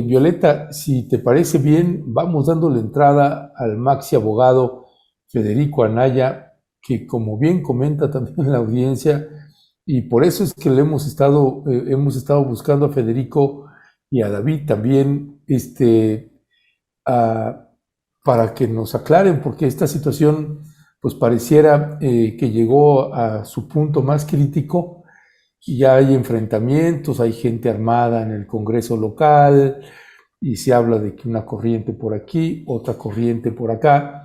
Violeta, si te parece bien, vamos dando la entrada al maxi abogado Federico Anaya, que como bien comenta también la audiencia, y por eso es que hemos estado buscando a Federico y a David también, a- para que nos aclaren, porque esta situación pues pareciera que llegó a su punto más crítico y ya hay enfrentamientos, hay gente armada en el Congreso local y se habla de que una corriente por aquí, otra corriente por acá.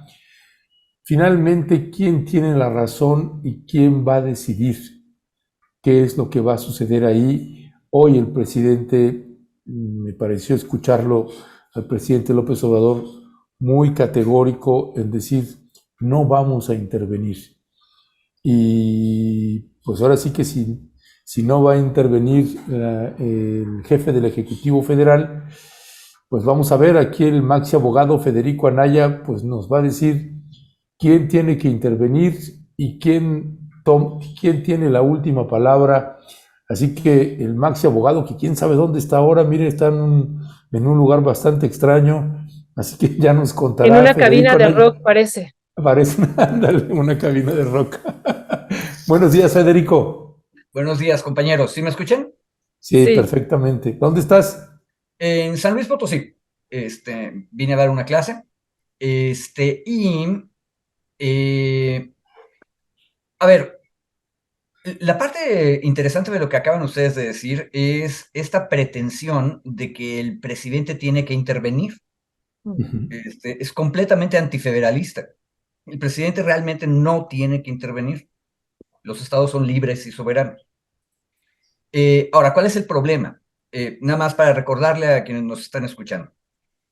Finalmente, ¿quién tiene la razón y quién va a decidir qué es lo que va a suceder ahí? Hoy el presidente, me pareció escucharlo al presidente López Obrador muy categórico en decir, no vamos a intervenir. Y pues ahora sí que si no va a intervenir el jefe del Ejecutivo Federal, pues vamos a ver, aquí el maxi abogado Federico Anaya pues nos va a decir quién tiene que intervenir y quién tiene la última palabra. Así que el maxi abogado, que quién sabe dónde está ahora, mire, está en un lugar bastante extraño, así que ya nos En contará una cabina Federico de Anaya. rock, parece. Parece ándale, una cabina de rock. Buenos días, Federico. Buenos días, compañeros. ¿Sí me escuchan? Sí, Sí. perfectamente. ¿Dónde estás? En San Luis Potosí. Vine a dar una clase. Y, a ver, la parte interesante de lo que acaban ustedes de decir es esta pretensión de que el presidente tiene que intervenir. Es completamente antifederalista. El presidente realmente no tiene que intervenir. Los estados son libres y soberanos. Ahora, ¿cuál es el problema? Nada más para recordarle a quienes nos están escuchando.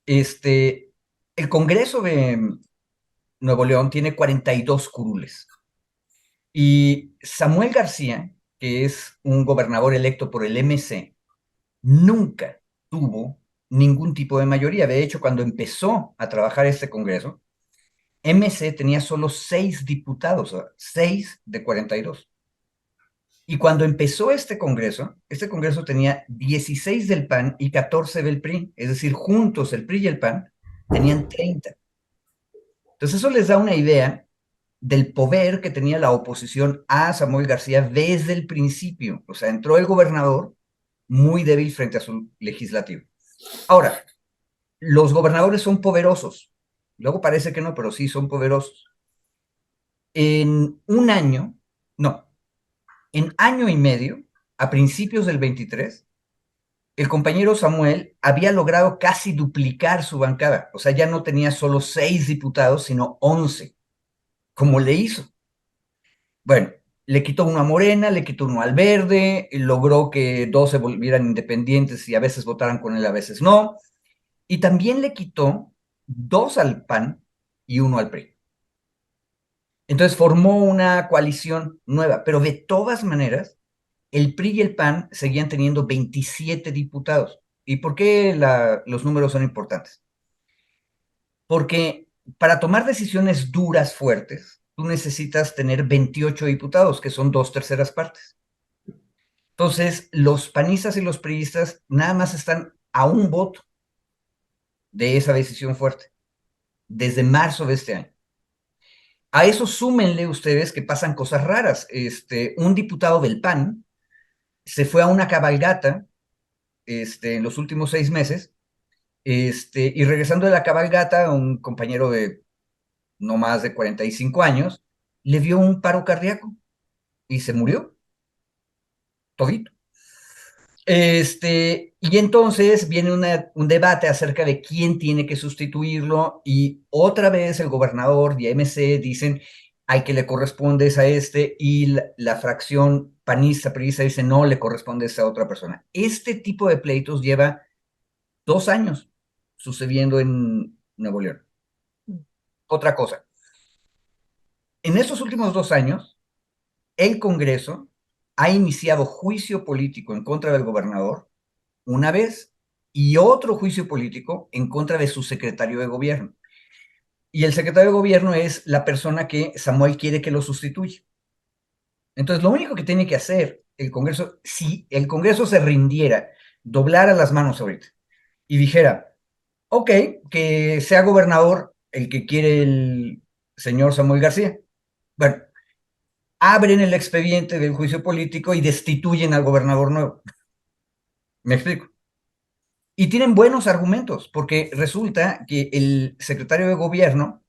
El Congreso de Nuevo León tiene 42 curules. Y Samuel García, que es un gobernador electo por el MC, nunca tuvo ningún tipo de mayoría. De hecho, cuando empezó a trabajar este Congreso, MC tenía solo 6 diputados, o sea, 6 de 42. Y cuando empezó este Congreso tenía 16 del PAN y 14 del PRI, es decir, juntos el PRI y el PAN tenían 30. Entonces eso les da una idea del poder que tenía la oposición a Samuel García desde el principio. O sea, entró el gobernador muy débil frente a su legislativo. Ahora, los gobernadores son poderosos. Luego parece que no, pero sí son poderosos. En un año, no, en año y medio, a principios del 23, el compañero Samuel había logrado casi duplicar su bancada. O sea, ya no tenía solo 6 diputados, sino 11, como le hizo. Bueno, le quitó uno a Morena, le quitó uno al Verde, logró que dos se volvieran independientes y a veces votaran con él, a veces no. Y también le quitó dos al PAN y uno al PRI. Entonces formó una coalición nueva, pero de todas maneras, el PRI y el PAN seguían teniendo 27 diputados. ¿Y por qué los números son importantes? Porque para tomar decisiones duras, fuertes, tú necesitas tener 28 diputados, que son 2/3 partes. Entonces, los panistas y los priistas nada más están a un voto de esa decisión fuerte, desde marzo de este año. A eso súmenle ustedes que pasan cosas raras. Un diputado del PAN se fue a una cabalgata en los últimos 6 meses, y regresando de la cabalgata, un compañero de no más de 45 años le dio un paro cardíaco y se murió todito. Y entonces viene un debate acerca de quién tiene que sustituirlo y otra vez el gobernador y MC dicen hay que le corresponde a y la fracción panista, priista dice no, le corresponde a esa otra persona. Este tipo de pleitos lleva 2 años sucediendo en Nuevo León. Otra cosa, en estos últimos 2 años, el Congreso ha iniciado juicio político en contra del gobernador una vez y otro juicio político en contra de su secretario de gobierno. Y el secretario de gobierno es la persona que Samuel quiere que lo sustituya. Entonces, lo único que tiene que hacer el Congreso, si el Congreso se rindiera, doblara las manos ahorita y dijera, ok, que sea gobernador el que quiere el señor Samuel García. Bueno, abren el expediente del juicio político y destituyen al gobernador nuevo. ¿Me explico? Y tienen buenos argumentos, porque resulta que el secretario de gobierno,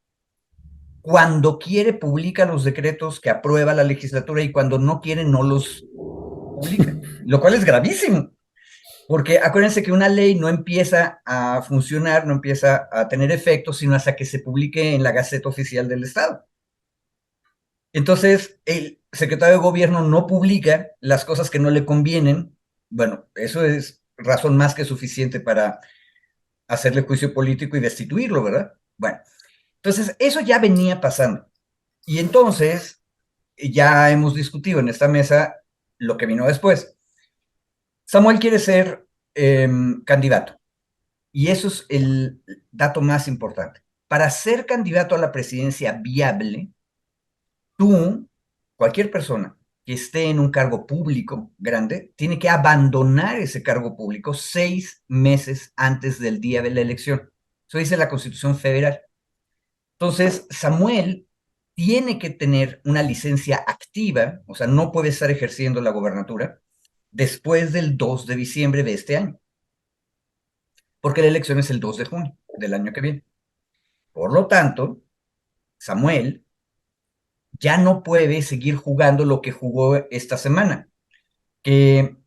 cuando quiere, publica los decretos que aprueba la legislatura y cuando no quiere, no los publica, lo cual es gravísimo, porque acuérdense que una ley no empieza a funcionar, no empieza a tener efecto, sino hasta que se publique en la Gaceta Oficial del Estado. Entonces, el secretario de gobierno no publica las cosas que no le convienen. Bueno, eso es razón más que suficiente para hacerle juicio político y destituirlo, ¿verdad? Bueno, entonces eso ya venía pasando. Y entonces ya hemos discutido en esta mesa lo que vino después. Samuel quiere ser candidato. Y eso es el dato más importante. Para ser candidato a la presidencia viable, tú, cualquier persona que esté en un cargo público grande, tiene que abandonar ese cargo público 6 meses antes del día de la elección. Eso dice la Constitución Federal. Entonces, Samuel tiene que tener una licencia activa, o sea, no puede estar ejerciendo la gobernatura después del 2 de diciembre de este año, porque la elección es el 2 de junio del año que viene. Por lo tanto, Samuel ya no puede seguir jugando lo que jugó esta semana, que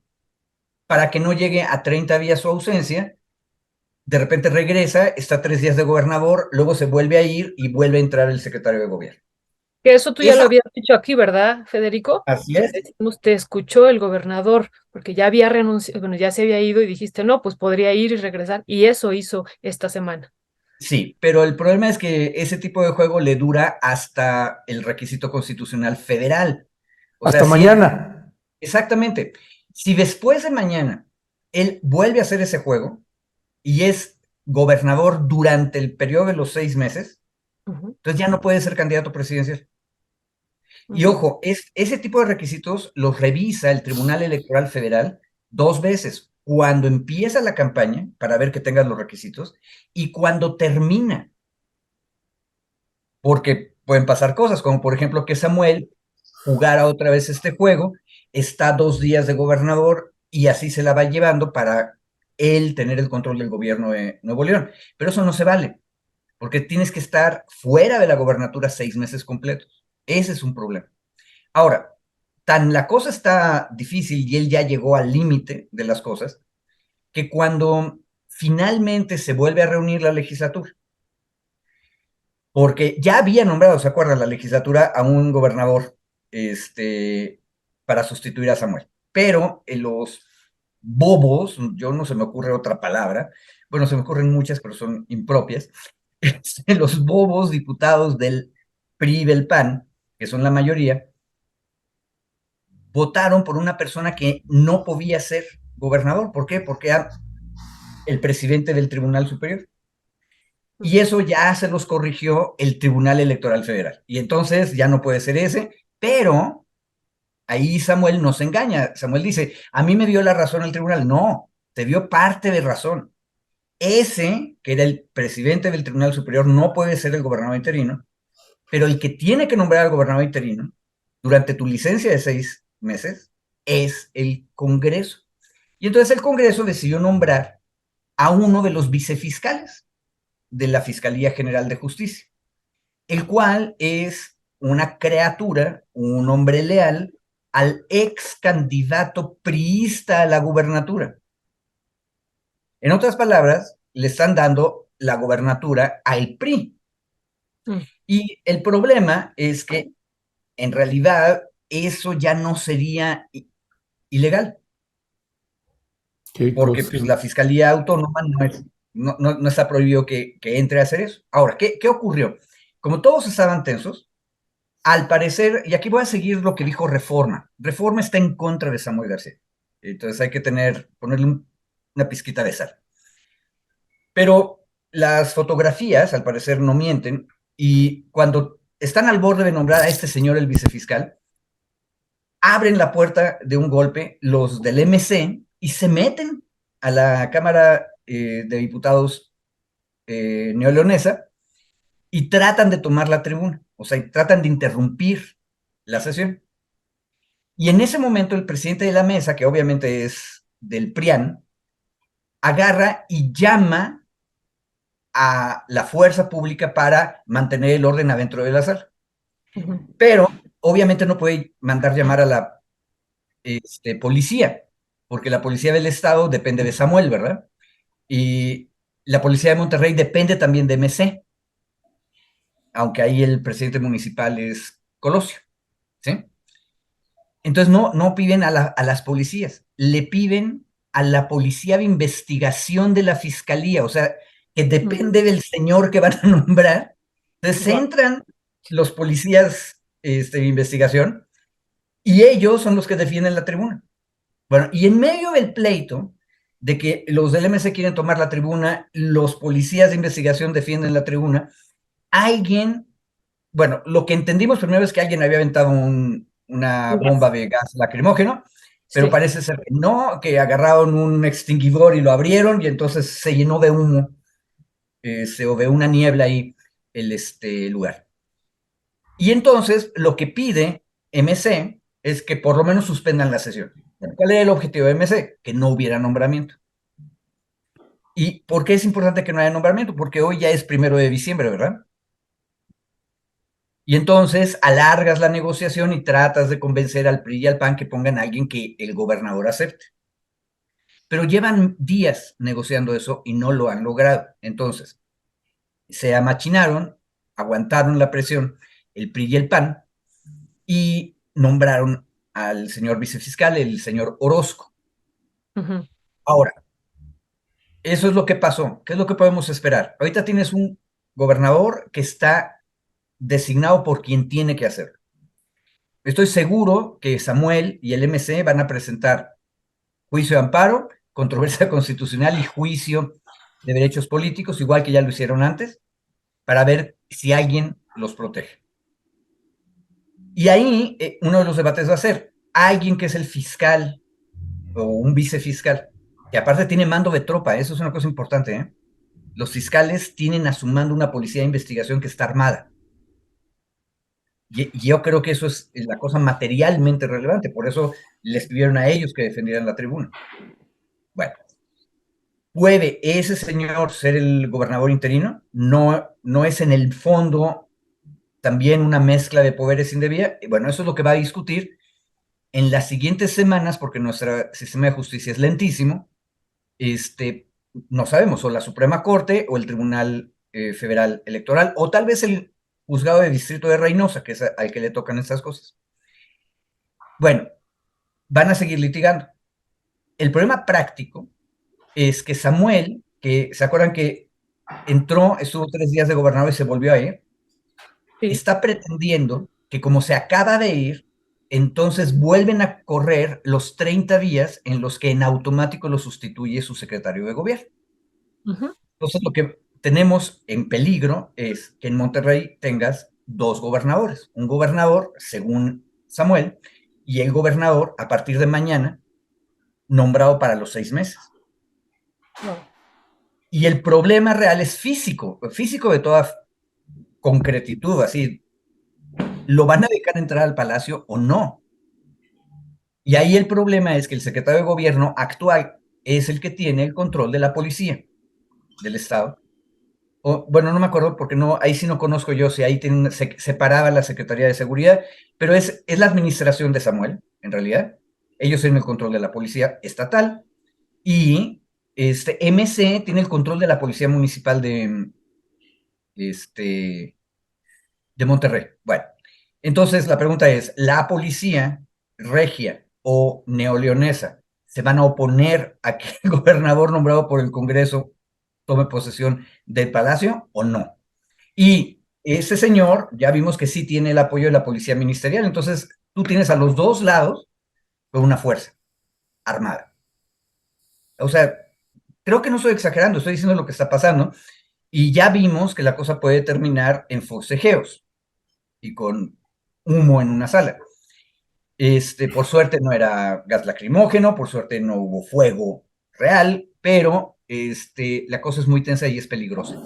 para que no llegue a 30 días su ausencia, de repente regresa, está 3 días de gobernador, luego se vuelve a ir y vuelve a entrar el secretario de gobierno. Que eso tú ya lo Esa, habías dicho aquí, ¿verdad, Federico? así es. Decimos, te escuchó el gobernador, porque ya había renunciado, bueno, ya se había ido y dijiste, no, pues podría ir y regresar, y eso hizo esta semana. Sí, pero el problema es que ese tipo de juego le dura hasta el requisito constitucional federal. O sea, Hasta si él, mañana. exactamente, si después de mañana él vuelve a hacer ese juego y es gobernador durante el periodo de los 6 meses, Ujú, entonces ya no puede ser candidato presidencial. Y ujú. ojo, ese tipo de requisitos los revisa el Tribunal Electoral Federal 2 veces, cuando empieza la campaña, para ver que tengas los requisitos, y cuando termina, porque pueden pasar cosas, como por ejemplo que Samuel jugara otra vez este juego, está 2 días de gobernador y así se la va llevando para él tener el control del gobierno de Nuevo León. Pero eso no se vale, porque tienes que estar fuera de la gobernatura 6 meses completos. Ese es un problema. Ahora, tan la cosa está difícil y él ya llegó al límite de las cosas, que cuando finalmente se vuelve a reunir la legislatura, porque ya había nombrado, ¿se acuerdan? La legislatura a un gobernador para sustituir a Samuel. Pero los bobos, yo no se me ocurre otra palabra, bueno, se me ocurren muchas, pero son impropias, los bobos diputados del PRI y del PAN, que son la mayoría, votaron por una persona que no podía ser gobernador. ¿Por qué? Porque era el presidente del Tribunal Superior. Y eso ya se los corrigió el Tribunal Electoral Federal. Y entonces ya no puede ser ese, pero ahí Samuel nos engaña. Samuel dice, a mí me dio la razón el tribunal. No, te dio parte de razón. Ese, que era el presidente del Tribunal Superior, no puede ser el gobernador interino, pero el que tiene que nombrar al gobernador interino durante tu licencia de 6 meses es el Congreso. Y entonces el Congreso decidió nombrar a uno de los vicefiscales de la Fiscalía General de Justicia, el cual es una criatura, un hombre leal al ex candidato priista a la gubernatura. En otras palabras, le están dando la gubernatura al PRI. Mm. Y el problema es que en realidad eso ya no sería ilegal, Qué porque cosa. pues, la Fiscalía Autónoma no está prohibido que entre a hacer eso. Ahora, ¿qué ocurrió? Como todos estaban tensos, al parecer, y aquí voy a seguir lo que dijo Reforma. Reforma está en contra de Samuel García. Entonces hay que ponerle una pizquita de sal. Pero las fotografías, al parecer, no mienten, y cuando están al borde de nombrar a este señor el vicefiscal, abren la puerta de un golpe los del MC y se meten a la Cámara de Diputados neoleonesa y tratan de tomar la tribuna, o sea, y tratan de interrumpir la sesión. Y en ese momento el presidente de la mesa, que obviamente es del PRIAN, agarra y llama a la fuerza pública para mantener el orden adentro de la sala. Pero obviamente no puede mandar llamar a la policía, porque la policía del estado depende de Samuel, ¿verdad? Y la policía de Monterrey depende también de MC, aunque ahí el presidente municipal es Colosio, ¿sí? Entonces no piden a las policías, le piden a la policía de investigación de la fiscalía, o sea, que depende del señor que van a nombrar. Entonces entran los policías de investigación y ellos son los que defienden la tribuna. Bueno, y en medio del pleito de que los del MC quieren tomar la tribuna, los policías de investigación defienden la tribuna, alguien, bueno, lo que entendimos primero es que alguien había aventado una bomba de gas lacrimógeno, pero parece ser que no, que agarraron un extinguidor y lo abrieron y entonces se llenó de humo, o de una niebla ahí el lugar. Y entonces lo que pide MC es que por lo menos suspendan la sesión. Bueno, ¿cuál era el objetivo de MC? Que no hubiera nombramiento. ¿Y por qué es importante que no haya nombramiento? Porque hoy ya es 1 de diciembre, ¿verdad? Y entonces alargas la negociación y tratas de convencer al PRI y al PAN que pongan a alguien que el gobernador acepte. Pero llevan días negociando eso y no lo han logrado. Entonces, se amachinaron, aguantaron la presión el PRI y el PAN y nombraron al señor vicefiscal, el señor Orozco. Ahora, eso es lo que pasó. ¿Qué es lo que podemos esperar? Ahorita tienes un gobernador que está designado por quien tiene que hacerlo. Estoy seguro que Samuel y el MC van a presentar juicio de amparo, controversia constitucional y juicio de derechos políticos, igual que ya lo hicieron antes, para ver si alguien los protege. Y ahí uno de los debates va a ser, alguien que es el fiscal o un vicefiscal, que aparte tiene mando de tropa, eso es una cosa importante, ¿eh? Los fiscales tienen a su mando una policía de investigación que está armada. Y yo creo que eso es la cosa materialmente relevante, por eso les pidieron a ellos que defendieran la tribuna. Bueno, ¿puede ese señor ser el gobernador interino? No es en el fondo también una mezcla de poderes indebida. Bueno, eso es lo que va a discutir en las siguientes semanas, porque nuestro sistema de justicia es lentísimo. No sabemos, o la Suprema Corte o el Tribunal Federal Electoral, o tal vez el Juzgado de Distrito de Reynosa, que es al que le tocan estas cosas. Bueno, van a seguir litigando. El problema práctico es que Samuel, que se acuerdan que entró, estuvo 3 días de gobernador y se volvió a ir, está pretendiendo que como se acaba de ir, entonces vuelven a correr los 30 días en los que en automático lo sustituye su secretario de gobierno. Entonces lo que tenemos en peligro es que en Monterrey tengas 2 gobernadores, un gobernador, según Samuel, y el gobernador a partir de mañana, nombrado para los 6 meses. Y el problema real es físico de toda concretitud, así, ¿lo van a dejar entrar al palacio o no? Y ahí el problema es que el secretario de gobierno actual es el que tiene el control de la policía del estado. Bueno, no me acuerdo porque ahí sí no conozco yo si ahí se separaba la Secretaría de Seguridad, pero es la administración de Samuel, en realidad. Ellos tienen el control de la policía estatal y MC tiene el control de la policía municipal de Monterrey. Bueno, entonces la pregunta es, ¿la policía regia o neoleonesa se van a oponer a que el gobernador nombrado por el Congreso tome posesión del palacio o no? Y ese señor, ya vimos que sí tiene el apoyo de la policía ministerial, entonces tú tienes a los dos lados con una fuerza armada. O sea, creo que no estoy exagerando, estoy diciendo lo que está pasando, y ya vimos que la cosa puede terminar en forcejeos y con humo en una sala. Por suerte no era gas lacrimógeno, por suerte no hubo fuego real, pero la cosa es muy tensa y es peligrosa.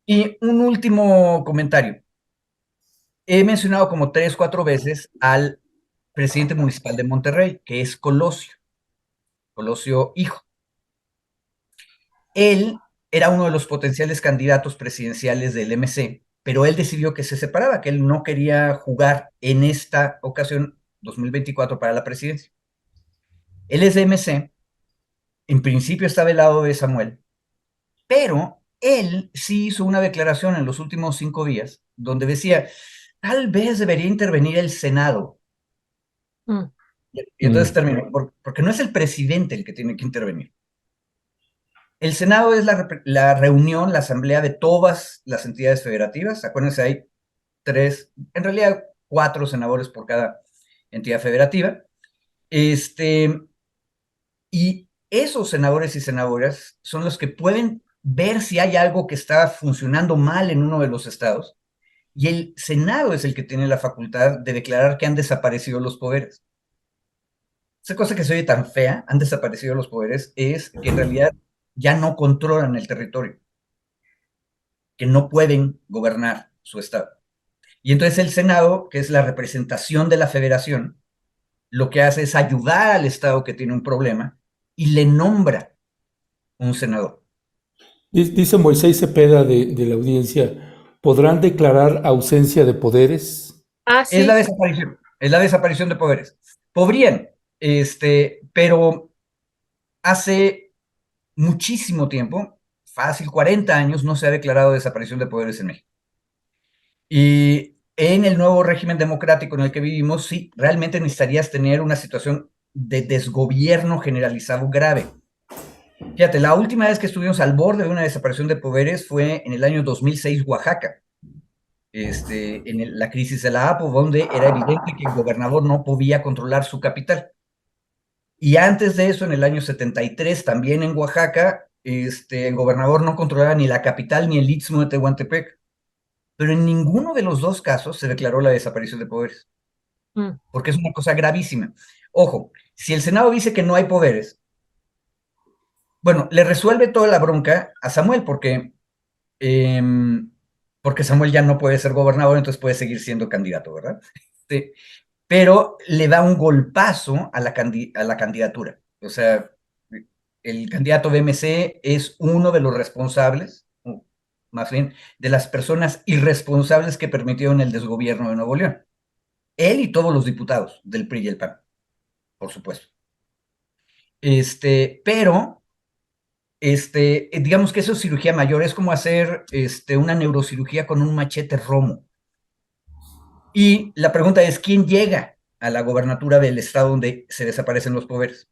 Y un último comentario. He mencionado como 3, 4 veces al presidente municipal de Monterrey, que es Colosio hijo. Él era uno de los potenciales candidatos presidenciales del MC, pero él decidió que se separaba, que él no quería jugar en esta ocasión, 2024, para la presidencia. Él es de MC, en principio está del lado de Samuel, pero él sí hizo una declaración en los últimos 5 días donde decía, tal vez debería intervenir el Senado. Mm. Y entonces terminó, porque no es el presidente el que tiene que intervenir. El Senado es la reunión, la asamblea de todas las entidades federativas. Acuérdense, hay 3, en realidad 4 senadores por cada entidad federativa. Y esos senadores y senadoras son los que pueden ver si hay algo que está funcionando mal en uno de los estados. Y el Senado es el que tiene la facultad de declarar que han desaparecido los poderes. Esa cosa que se oye tan fea, han desaparecido los poderes, es que en realidad ya no controlan el territorio, que no pueden gobernar su estado. Y entonces el Senado, que es la representación de la federación, lo que hace es ayudar al estado que tiene un problema y le nombra un senador. Dice Moisés Cepeda de la audiencia, ¿podrán declarar ausencia de poderes? Ah, Es sí. la desaparición de poderes. Podrían, pero hace muchísimo tiempo, fácil 40 años, no se ha declarado desaparición de poderes en México. Y en el nuevo régimen democrático en el que vivimos, sí, realmente necesitarías tener una situación de desgobierno generalizado grave. Fíjate, la última vez que estuvimos al borde de una desaparición de poderes fue en el año 2006, Oaxaca, la crisis de la APO, donde era evidente que el gobernador no podía controlar su capital. Y antes de eso, en el año 73, también en Oaxaca, el gobernador no controlaba ni la capital ni el istmo de Tehuantepec. Pero en ninguno de los dos casos se declaró la desaparición de poderes, Mm. porque es una cosa gravísima. Ojo, si el Senado dice que no hay poderes, bueno, le resuelve toda la bronca a Samuel, porque Samuel ya no puede ser gobernador, entonces puede seguir siendo candidato, ¿verdad? Sí, pero le da un golpazo a la candidatura. O sea, el candidato de MC es uno de los responsables, más bien, de las personas irresponsables que permitieron el desgobierno de Nuevo León. Él y todos los diputados del PRI y el PAN, por supuesto. Pero, digamos que eso es cirugía mayor, es como hacer una neurocirugía con un machete romo. Y la pregunta es, ¿quién llega a la gobernatura del estado donde se desaparecen los poderes?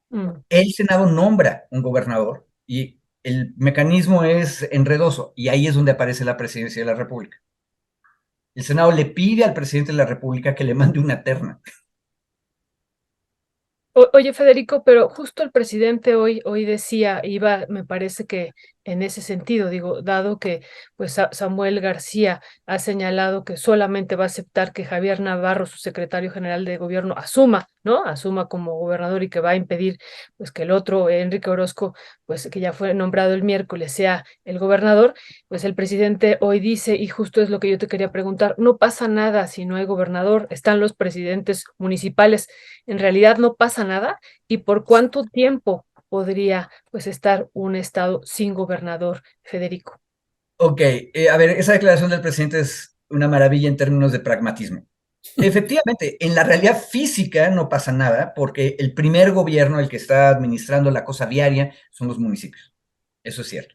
Mm. El Senado nombra un gobernador y el mecanismo es enredoso y ahí es donde aparece la presidencia de la República. El Senado le pide al presidente de la República que le mande una terna. Oye, Federico, pero justo el presidente hoy decía, me parece que en ese sentido, digo, dado que pues Samuel García ha señalado que solamente va a aceptar que Javier Navarro, su secretario general de gobierno, asuma, ¿no? Asuma como gobernador y que va a impedir pues que el otro, Enrique Orozco, pues que ya fue nombrado el miércoles, sea el gobernador, pues el presidente hoy dice, y justo es lo que yo te quería preguntar, no pasa nada si no hay gobernador, están los presidentes municipales, en realidad no pasa nada. ¿Y por cuánto tiempo podría pues estar un estado sin gobernador, Federico? Ok, a ver, esa declaración del presidente es una maravilla en términos de pragmatismo. Efectivamente, en la realidad física no pasa nada porque el primer gobierno, el que está administrando la cosa diaria, son los municipios. Eso es cierto.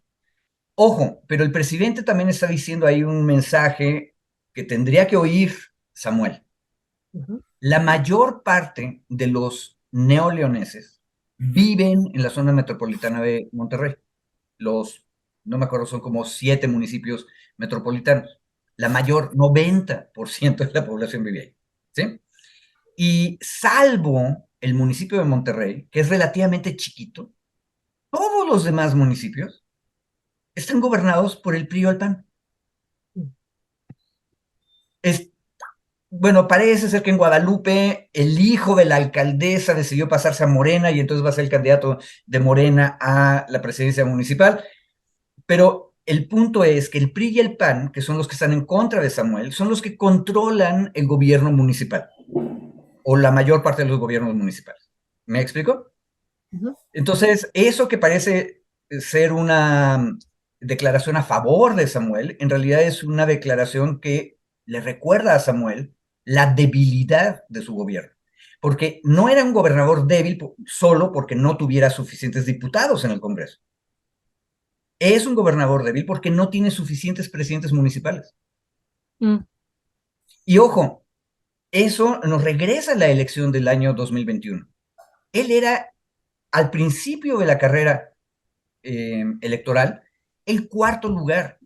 Ojo, pero el presidente también está diciendo ahí un mensaje que tendría que oír Samuel. Ujú. La mayor parte de los neoleoneses viven en la zona metropolitana de Monterrey. No me acuerdo, son como 7 municipios metropolitanos. La mayor, 90% de la población vive ahí. ¿Sí? Y salvo el municipio de Monterrey, que es relativamente chiquito, todos los demás municipios están gobernados por el PRI o el PAN. Mm. Es bueno, parece ser que en Guadalupe el hijo de la alcaldesa decidió pasarse a Morena y entonces va a ser el candidato de Morena a la presidencia municipal. Pero el punto es que el PRI y el PAN, que son los que están en contra de Samuel, son los que controlan el gobierno municipal o la mayor parte de los gobiernos municipales. ¿Me explico? Ujú. Entonces, eso que parece ser una declaración a favor de Samuel, en realidad es una declaración que le recuerda a Samuel la debilidad de su gobierno. Porque no era un gobernador débil solo porque no tuviera suficientes diputados en el Congreso. Es un gobernador débil porque no tiene suficientes presidentes municipales. Mm. Y ojo, eso nos regresa a la elección del año 2021. Él era, al principio de la carrera electoral, el cuarto lugar.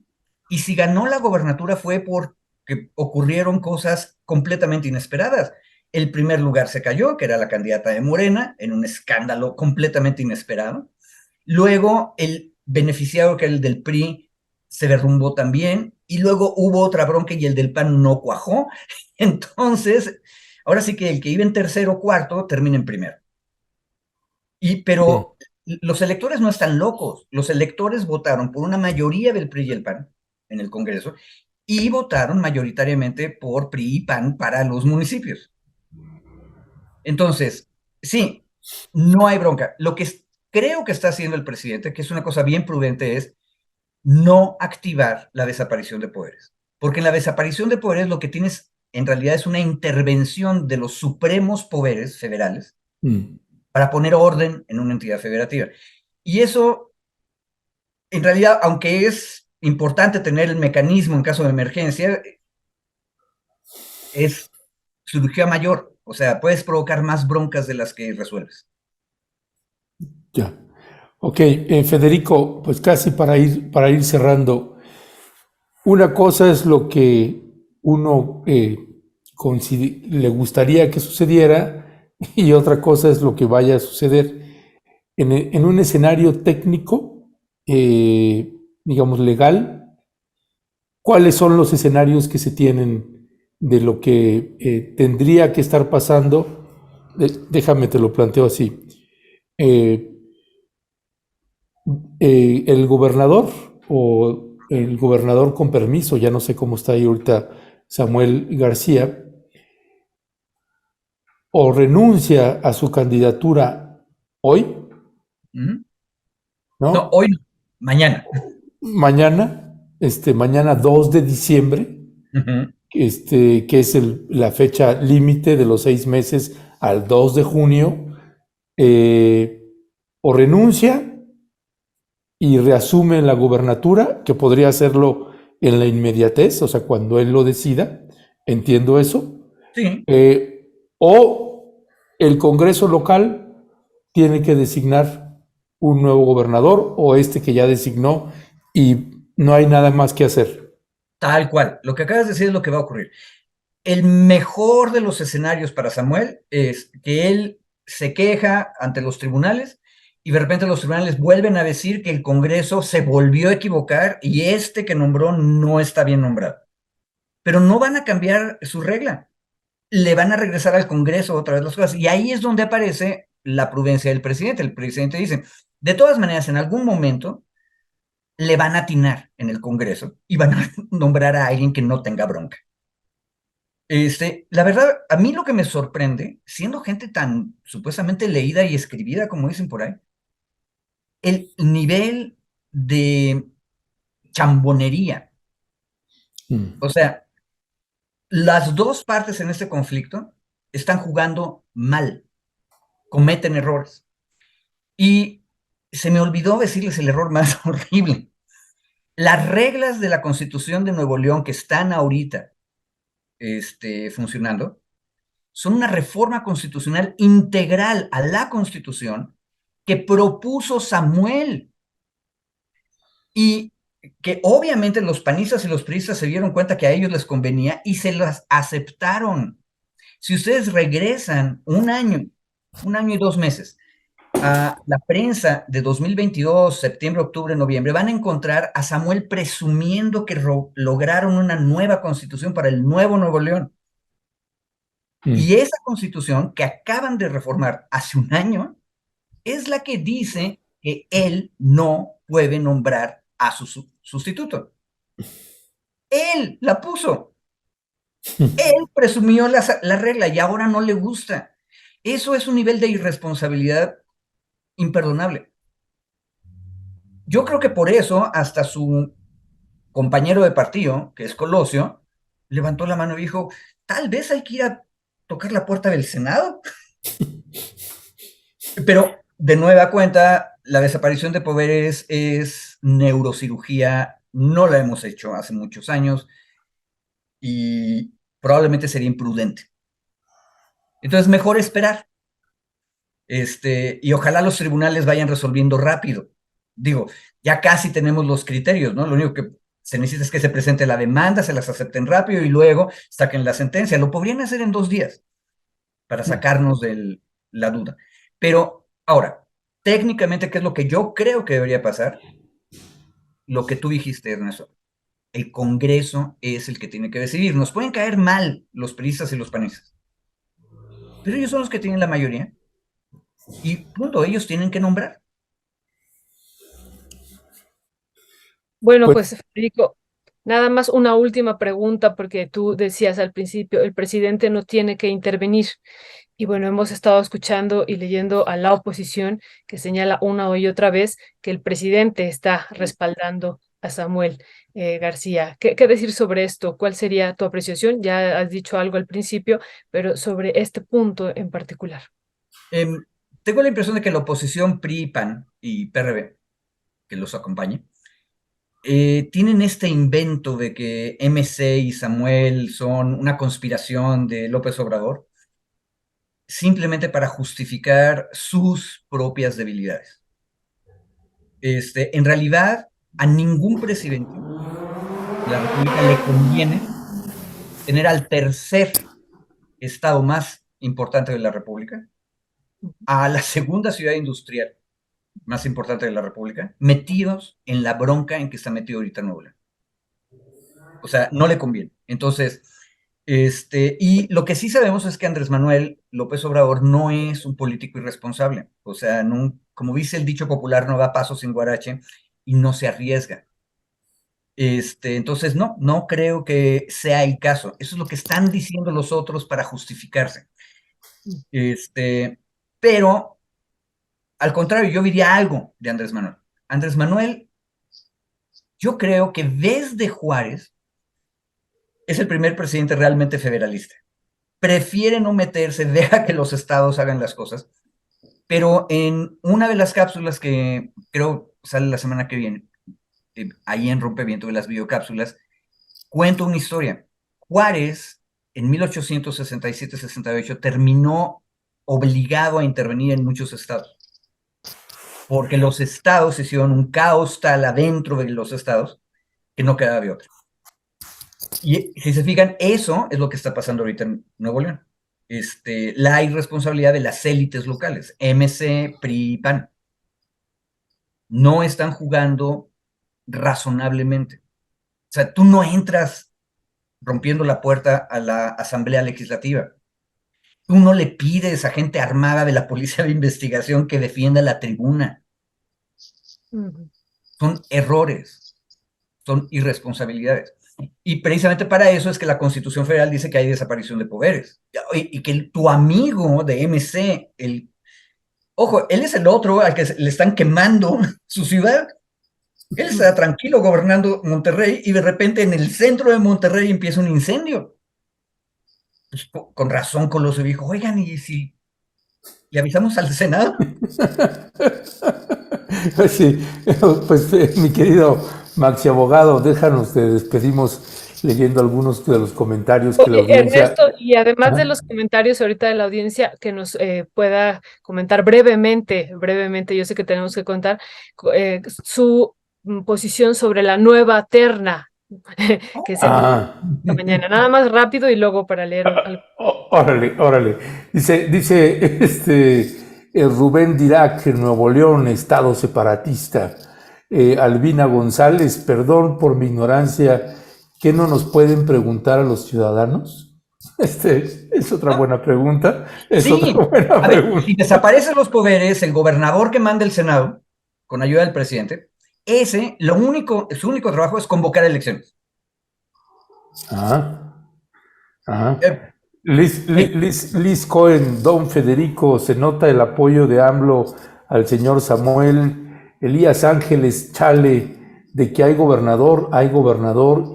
Y si ganó la gobernatura fue porque ocurrieron cosas completamente inesperadas. El primer lugar se cayó, que era la candidata de Morena, en un escándalo completamente inesperado. Luego el beneficiario, que era el del PRI, se derrumbó también. Y luego hubo otra bronca y el del PAN no cuajó. Entonces, ahora sí que el que iba en tercero o cuarto termina en primero. Mm. Pero los electores no están locos. Los electores votaron por una mayoría del PRI y el PAN en el Congreso y votaron mayoritariamente por PRI y PAN para los municipios. Entonces, sí, no hay bronca. Lo que creo que está haciendo el presidente, que es una cosa bien prudente, es no activar la desaparición de poderes. Porque en la desaparición de poderes lo que tienes en realidad es una intervención de los supremos poderes federales Mm. para poner orden en una entidad federativa. Y eso, en realidad, aunque es importante tener el mecanismo en caso de emergencia, es cirugía mayor. O sea, puedes provocar más broncas de las que resuelves. Ya. Ok, Federico, pues casi para ir cerrando, una cosa es lo que uno le gustaría que sucediera y otra cosa es lo que vaya a suceder. En un escenario técnico, digamos, legal, ¿cuáles son los escenarios que se tienen de lo que tendría que estar pasando? Déjame, te lo planteo así. Eh, el gobernador o el gobernador con permiso, ya no sé cómo está ahí ahorita Samuel García, o renuncia a su candidatura hoy, ¿Mm? No, ¿no? hoy no, mañana. Mañana 2 de diciembre, Uh-huh. que es la fecha límite de los 6 meses al 2 de junio, eh, o renuncia y reasume la gubernatura, que podría hacerlo en la inmediatez, o sea, cuando él lo decida, entiendo eso, Sí, o el Congreso local tiene que designar un nuevo gobernador o este que ya designó y no hay nada más que hacer. tal cual. Lo que acabas de decir es lo que va a ocurrir. El mejor de los escenarios para Samuel es que él se queja ante los tribunales y de repente los tribunales vuelven a decir que el Congreso se volvió a equivocar y este que nombró no está bien nombrado. Pero no van a cambiar su regla. Le van a regresar al Congreso otra vez las cosas. Y ahí es donde aparece la prudencia del presidente. El presidente dice, de todas maneras, en algún momento le van a atinar en el Congreso y van a nombrar a alguien que no tenga bronca. La verdad, a mí lo que me sorprende, siendo gente tan supuestamente leída y escribida, como dicen por ahí, el nivel de chambonería. Mm. O sea, las dos partes en este conflicto están jugando mal, cometen errores. Y se me olvidó decirles el error más horrible. Las reglas de la Constitución de Nuevo León que están ahorita funcionando son una reforma constitucional integral a la Constitución que propuso Samuel y que obviamente los panistas y los priistas se dieron cuenta que a ellos les convenía y se las aceptaron. Si ustedes regresan un año y 2 meses a la prensa de 2022, septiembre, octubre, noviembre, van a encontrar a Samuel presumiendo que lograron una nueva constitución para el nuevo Nuevo León. Y esa constitución que acaban de reformar hace un año es la que dice que él no puede nombrar a su sustituto. Él la puso. Él presumió la regla y ahora no le gusta. Eso es un nivel de irresponsabilidad imperdonable. Yo creo que por eso hasta su compañero de partido, que es Colosio, levantó la mano y dijo, tal vez hay que ir a tocar la puerta del Senado. Pero de nueva cuenta, la desaparición de poderes es neurocirugía, no la hemos hecho hace muchos años y probablemente sería imprudente. Entonces, mejor esperar. Y ojalá los tribunales vayan resolviendo rápido. Digo, ya casi tenemos los criterios, ¿no? Lo único que se necesita es que se presente la demanda, se las acepten rápido y luego saquen la sentencia. Lo podrían hacer en 2 días para sacarnos de la duda. Pero ahora, técnicamente, ¿qué es lo que yo creo que debería pasar? Lo que tú dijiste, Ernesto. El Congreso es el que tiene que decidir. Nos pueden caer mal los priistas y los panistas, pero ellos son los que tienen la mayoría y punto, ellos tienen que nombrar. Bueno, Pues, pues Federico, nada más una última pregunta, porque tú decías al principio, el presidente no tiene que intervenir. Y bueno, hemos estado escuchando y leyendo a la oposición que señala una y otra vez que el presidente está respaldando a Samuel García. ¿Qué decir sobre esto? ¿Cuál sería tu apreciación? Ya has dicho algo al principio, pero sobre este punto en particular. Tengo la impresión de que la oposición PRI, PAN y PRB, que los acompañe, tienen este invento de que MC y Samuel son una conspiración de López Obrador, simplemente para justificar sus propias debilidades. En realidad, a ningún presidente de la República le conviene tener al tercer estado más importante de la República, a la segunda ciudad industrial más importante de la República, metidos en la bronca en que está metido ahorita Nuevo León. O sea, no le conviene. Entonces, y lo que sí sabemos es que Andrés Manuel López Obrador no es un político irresponsable. O sea, no, como dice el dicho popular, no da paso sin guarache y no se arriesga. Entonces, no creo que sea el caso. Eso es lo que están diciendo los otros para justificarse. Pero, al contrario, yo diría algo de Andrés Manuel. Andrés Manuel, yo creo que desde Juárez es el primer presidente realmente federalista. Prefiere no meterse, deja que los estados hagan las cosas, pero en una de las cápsulas que creo sale la semana que viene, ahí en Rompeviento de las videocápsulas, cuento una historia. Juárez, en 1867-68, terminó obligado a intervenir en muchos estados, porque los estados hicieron un caos tal adentro de los estados que no quedaba de otra. Y si se fijan, eso es lo que está pasando ahorita en Nuevo León. La irresponsabilidad de las élites locales, MC, PRI, PAN, no están jugando razonablemente. O sea, tú no entras rompiendo la puerta a la Asamblea Legislativa. Tú no le pides a gente armada de la Policía de Investigación que defienda la tribuna. Son errores, son irresponsabilidades. Y precisamente para eso es que la Constitución Federal dice que hay desaparición de poderes. Y que tu amigo de MC, ojo, él es el otro al que le están quemando su ciudad. Él está tranquilo gobernando Monterrey y de repente en el centro de Monterrey empieza un incendio. Pues, con razón Colosio dijo, oigan, ¿y si le avisamos al Senado? Sí, pues mi querido Maxi Abogado, déjanos, te despedimos leyendo algunos de los comentarios que la Oye, audiencia... Ernesto, y además de Ajá. los comentarios ahorita de la audiencia, que nos pueda comentar brevemente, yo sé que tenemos que contar su posición sobre la nueva terna que se anunció Ah, esta mañana. Nada más rápido y luego para leer algo. órale, órale. Dice Rubén Dirac, en Nuevo León, estado separatista. Albina González, perdón por mi ignorancia, ¿qué no nos pueden preguntar a los ciudadanos? Es otra buena pregunta. Es otra Sí, buena a ver, pregunta. si desaparecen los poderes, el gobernador que manda el Senado, con ayuda del presidente, su único trabajo es convocar elecciones. Ajá, ajá. Eh, eh, Liz Cohen, Don Federico, se nota el apoyo de AMLO al señor Samuel. Elías Ángeles Chale, de que hay gobernador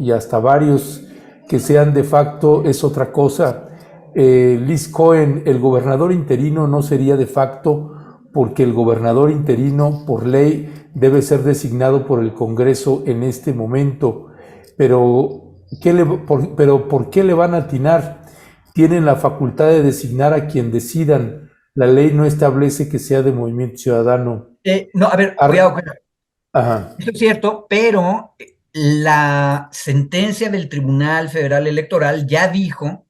y hasta varios que sean de facto es otra cosa. Liz Cohen, el gobernador interino no sería de facto porque el gobernador interino por ley debe ser designado por el Congreso en este momento. Pero ¿por qué le van a atinar? Tienen la facultad de designar a quien decidan. La ley no establece que sea de Movimiento Ciudadano. no, a ver, Ar cuidado, cuidado. Ajá. Eso es cierto, pero la sentencia del Tribunal Federal Electoral ya dijo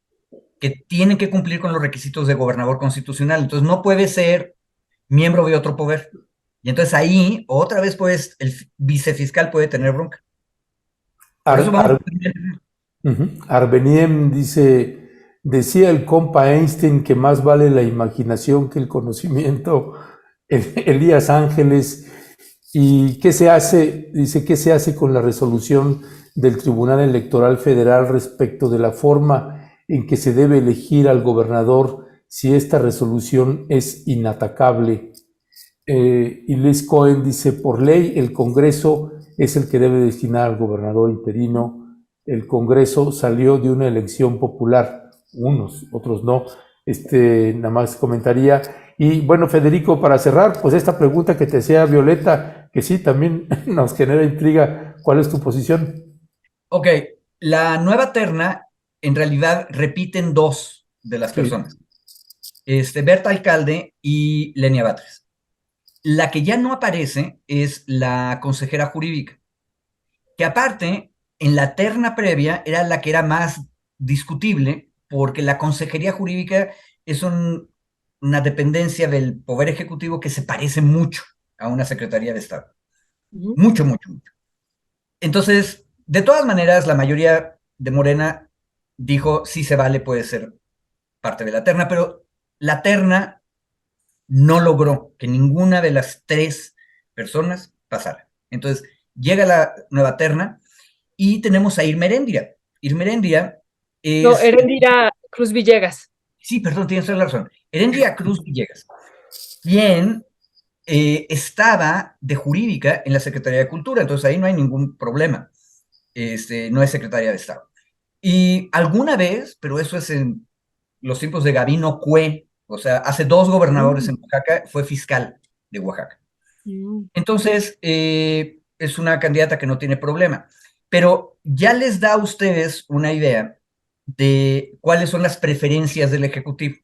que tienen que cumplir con los requisitos de gobernador constitucional. Entonces no puede ser miembro de otro poder. Y entonces ahí, otra vez, pues, el vicefiscal puede tener bronca. Por eso Ar vamos. Ar Arbeniem dice, decía el compa Einstein que más vale la imaginación que el conocimiento. Elías Ángeles, ¿y qué se hace? Dice, ¿qué se hace con la resolución del Tribunal Electoral Federal respecto de la forma en que se debe elegir al gobernador si esta resolución es inatacable? Y Liz Cohen dice, por ley el Congreso es el que debe designar al gobernador interino. El Congreso salió de una elección popular, unos, otros no. Nada más comentaría. Y bueno, Federico, para cerrar, pues esta pregunta que te hacía Violeta, que sí, también nos genera intriga, ¿cuál es tu posición? Ok, la nueva terna en realidad repiten dos de las Sí. personas, Berta Alcalde y Lenia Batres. La que ya no aparece es la consejera jurídica, que aparte, en la terna previa era la que era más discutible, porque la consejería jurídica es una dependencia del Poder Ejecutivo que se parece mucho a una Secretaría de Estado. Mucho, mucho, mucho. Entonces, de todas maneras, la mayoría de Morena dijo, sí se vale, puede ser parte de la terna, pero la terna no logró que ninguna de las tres personas pasara. Entonces, llega la nueva terna y tenemos a Irma Eréndira. Irma Eréndira No, es, Erendira Cruz Villegas. sí, perdón, tienes toda la razón, Eréndira Cruz Villegas, quien estaba de jurídica en la Secretaría de Cultura, entonces ahí no hay ningún problema. No es secretaria de Estado. Y alguna vez, pero eso es en los tiempos de Gabino Cue, o sea, hace dos gobernadores en Oaxaca, fue fiscal de Oaxaca. Entonces, es una candidata que no tiene problema. Pero ya les da a ustedes una idea de cuáles son las preferencias del Ejecutivo Sí,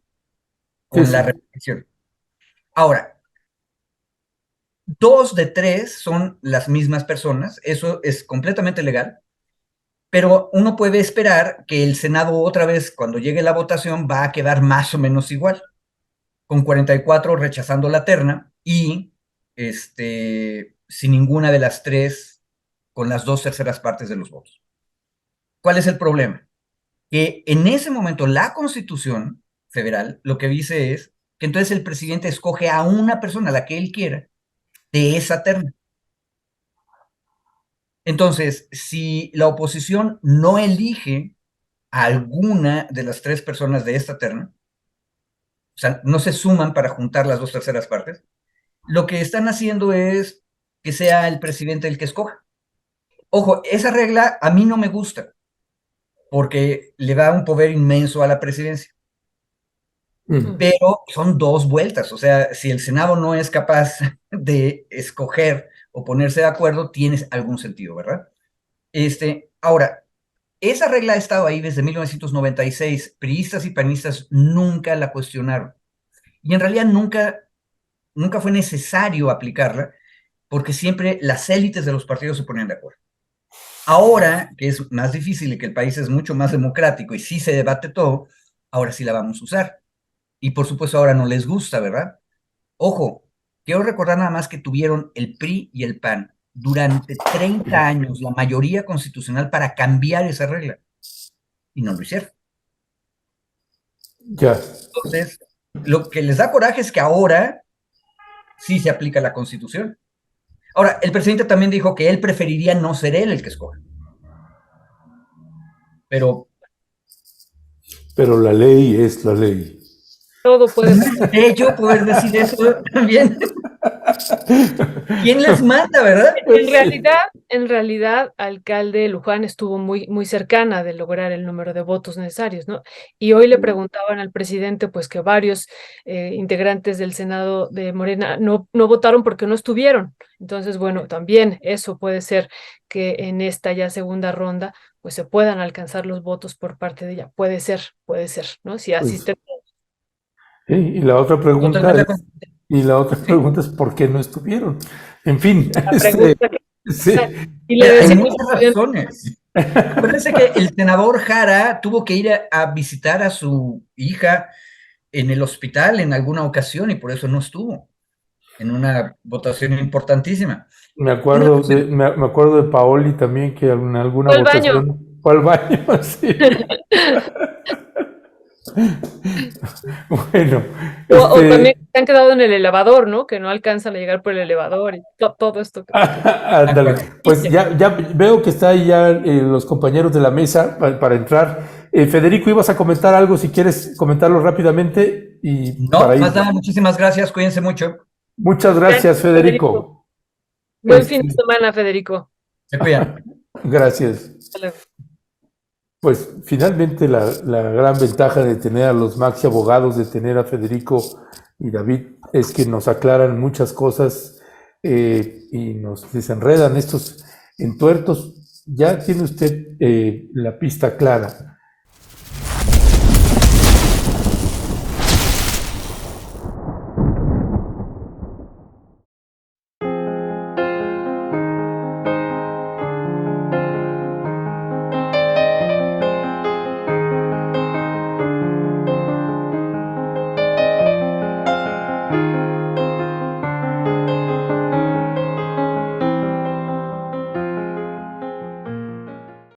con la sí. repetición. Ahora, dos de tres son las mismas personas, eso es completamente legal, pero uno puede esperar que el Senado otra vez, cuando llegue la votación, va a quedar más o menos igual, con 44 rechazando la terna y sin ninguna de las tres con las 2/3 de los votos. ¿Cuál es el problema? Que en ese momento la Constitución Federal lo que dice es que entonces el presidente escoge a una persona, la que él quiera, de esa terna. Entonces, si la oposición no elige a alguna de las tres personas de esta terna, o sea, no se suman para juntar las 2/3, lo que están haciendo es que sea el presidente el que escoja. Ojo, esa regla a mí no me gusta, porque le da un poder inmenso a la presidencia. Pero son dos vueltas, o sea, si el Senado no es capaz de escoger o ponerse de acuerdo, tiene algún sentido, ¿verdad? Ahora, esa regla ha estado ahí desde 1996, priistas y panistas nunca la cuestionaron, y en realidad nunca fue necesario aplicarla, porque siempre las élites de los partidos se ponían de acuerdo. Ahora, que es más difícil y que el país es mucho más democrático y sí se debate todo, ahora sí la vamos a usar. Y por supuesto ahora no les gusta, ¿verdad? Ojo, quiero recordar nada más que tuvieron el PRI y el PAN durante 30 años la mayoría constitucional para cambiar esa regla y no lo hicieron. Ya. Entonces, lo que les da coraje es que ahora sí se aplica la Constitución. Ahora, el presidente también dijo que él preferiría no ser él el que escoja. Pero Pero la ley es la ley. Todo puede no pasar. es bello poder decir eso también. ¿Quién les manda, verdad? En realidad, alcalde Luján estuvo muy cercana de lograr el número de votos necesarios, ¿no? Y hoy le preguntaban al presidente, pues que varios integrantes del Senado de Morena no votaron porque no estuvieron. Entonces, bueno, también eso puede ser que en esta ya segunda ronda, pues se puedan alcanzar los votos por parte de ella. Puede ser, ¿no? Si Pues, asisten. sí, Totalmente de acuerdo. y la otra Sí. pregunta es ¿por qué no estuvieron? En fin, La pregunta que sí, y le Mira, hay decía al muchas presidente, razones. Acuérdense que el senador Jara tuvo que ir a visitar a su hija en el hospital en alguna ocasión y por eso no estuvo en una votación importantísima. Una cosa, me acuerdo de Paoli también que en alguna fue al baño. votación fue al baño, sí. Bueno, O también se han quedado en el elevador, ¿no? Que no alcanzan a llegar por el elevador y todo esto que de ándale. acuerdo. Pues ya veo que está ahí ya los compañeros de la mesa para entrar. Federico, ibas a comentar algo, si quieres comentarlo rápidamente y No, para más nada, irnos. muchísimas gracias, cuídense mucho, Muchas Gracias, gracias, Federico. Federico. Buen fin de Este, semana, Federico. se cuidan. gracias. Hasta luego. Pues finalmente la gran ventaja de tener a los maxi abogados, de tener a Federico y David, es que nos aclaran muchas cosas y nos desenredan estos entuertos. Ya tiene usted la pista clara